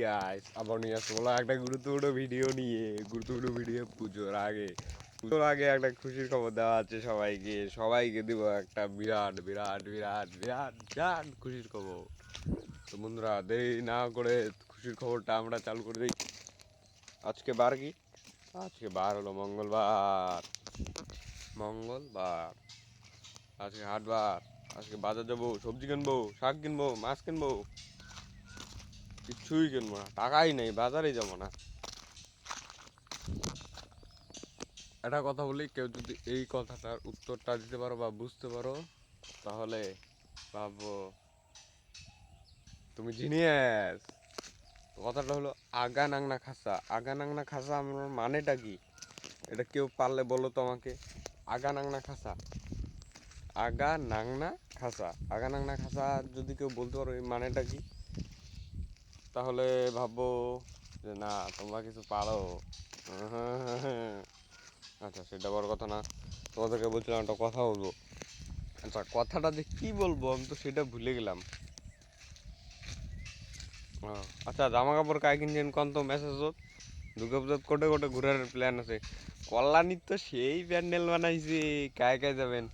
Guys আবার নিয়ে আসবো একটা গুরুত্বপূর্ণ ভিডিও নিয়ে গুরুত্বপূর্ণ ভিডিও পুজোর আগে একটা খুশির খবর দেওয়া আছে সবাইকে দিব একটা বিরাট বিরাট বিরাট বিরাট বিরাট খুশির খবর। তো বন্ধুরা দেরি না করে খুশির খবরটা আমরা চালু করে দিই। আজকে বার কি? আজকে বার হলো মঙ্গলবার। আজকে হাটবার। আজকে বাজার যাবো, সবজি কিনবো, শাক কিনবো, মাছ কিনবো, কিচ্ছুই কিনবো না, টাকাই নেই, বাজারে যাবো না। একটা কথা বলি, কেউ যদি এই কথাটার উত্তরটা দিতে পারো বা বুঝতে পারো তাহলে ভাববো তুমি জিনিয়াস। কথাটা হলো আগা নাংনা খাসা। আগা নাংনা খাসা আমার মানেটা কি? এটা কেউ পারলে বলো তো আমাকে। আগা নাংনা খাসা, আগা নাংনা খাসা, আগা নাংনা খাসা যদি কেউ বলতে পারো এই মানেটা কি, তাহলে ভাববো যে না তোমরা কিছু পারো। আচ্ছা সেটা বড় কথা না, তোমাদেরকে বলছিলাম একটা কথা বলবো। আচ্ছা কথাটা যে কি বলবো আমি তো সেটা ভুলে গেলাম। আচ্ছা জামা কাপড় কায় কিনছেন কোন তো মেসেজ দুর্গা পুজোর কোটে কোটে ঘুরার প্ল্যান আছে। কল্যাণীর তো সেই প্যান্ডেল বানাইছে, কায় কায় যাবেন?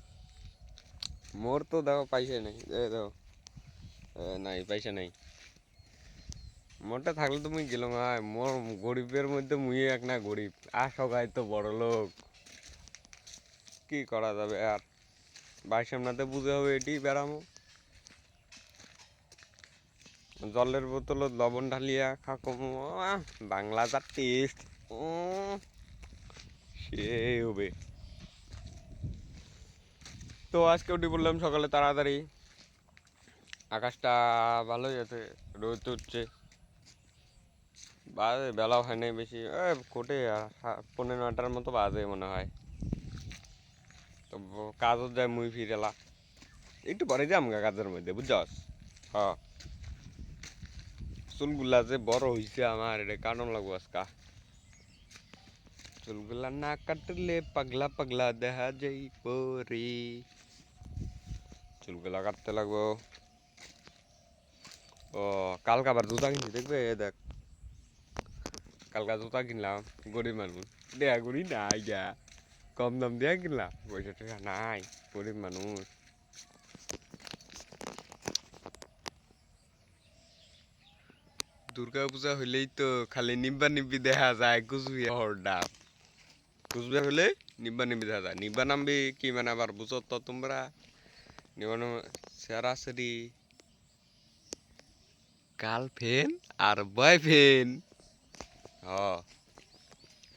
মোর তো দেখো পয়সা নেই, দেখো নাই পয়সা নাই। মোরটা থাকলে তুমি গেল মোর গরিবের মধ্যে মুই এক না গরিব, আর সবাই তো বড় লোক। কি করা যাবে আর, ভাই সামনাতে বুঝে হবে এটি বেড়ামো। জলের বোতল লবণ ঢালিয়া খাকো, বাংলা যার টেস্ট সে হবে। তো আজকে উঠে পড়লাম সকালে তাড়াতাড়ি, আকাশটা ভালোই আছে, রোদ উঠছে, বাজে বেলাও হয় নাই বেশি, কোটে 9:30টার মতো বাজে মনে হয়। তো কাজও যায় মুই ফিরেলা একটু পরে যাম গা কাজের মধ্যে বুঝছস। হ্যাঁ চুলগুলা যে বড় হইছে আমার, এটা কাটন লাগবো আজকা। চুলগুলা না কাটলে পাগলা পাগলা দেখা যাই পরে, চুলগুলা কাটতে লাগবো। ও কালকে আবার জুতা কিনছি দেখবে, দেখ কালকা জুতা কিনলাম, গরিব মানুষ দেয়া করি নাই গা, কম দাম দিয়া কিনলাম, পয়সা টাকা নাই, গরিব মানুষ। দুর্গা পূজা হইলেই তো খালি নিব্বা নিব্বি দেখা যায় কুচবিহার ডাব, কুচবিহার হলে নিব্বা নিব্বি দেখা যায়। নিব্বা নামবি কি মানে আবার বুঝো তো তোমরা? নিব্বা নাম সেরাসরি গার্লফ্রেন্ড আর বয়ফ্রেন্ড। হ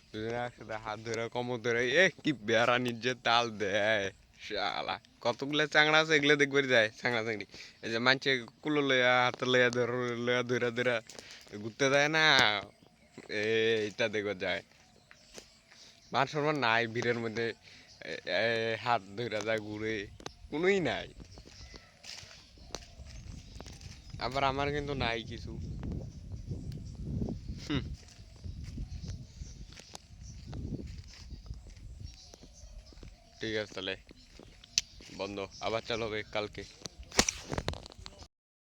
দুজনে একসাথে হাত ধরে কোমর ধরে কি বেড়া নিজে তাল দেয় শালা। কতগুলা চাংড়া আছে এগুলো দেখবে যায় চাংড়া চাংড়ি, এই যে মানছে কুলো লইয়া হাতে লইয়া ধরা ধরা ঘুরতে যায় না, এইটা দেখবে যায়। মান সম্মান নাই ভিড়ের মধ্যে, হাত ধরা যায় ঘুরে, কোনোই নাই। আবার আমার কিন্তু নাই কিছু। ঠিক আছে তাহলে বন্ধ, আবার চালু হবে কালকে।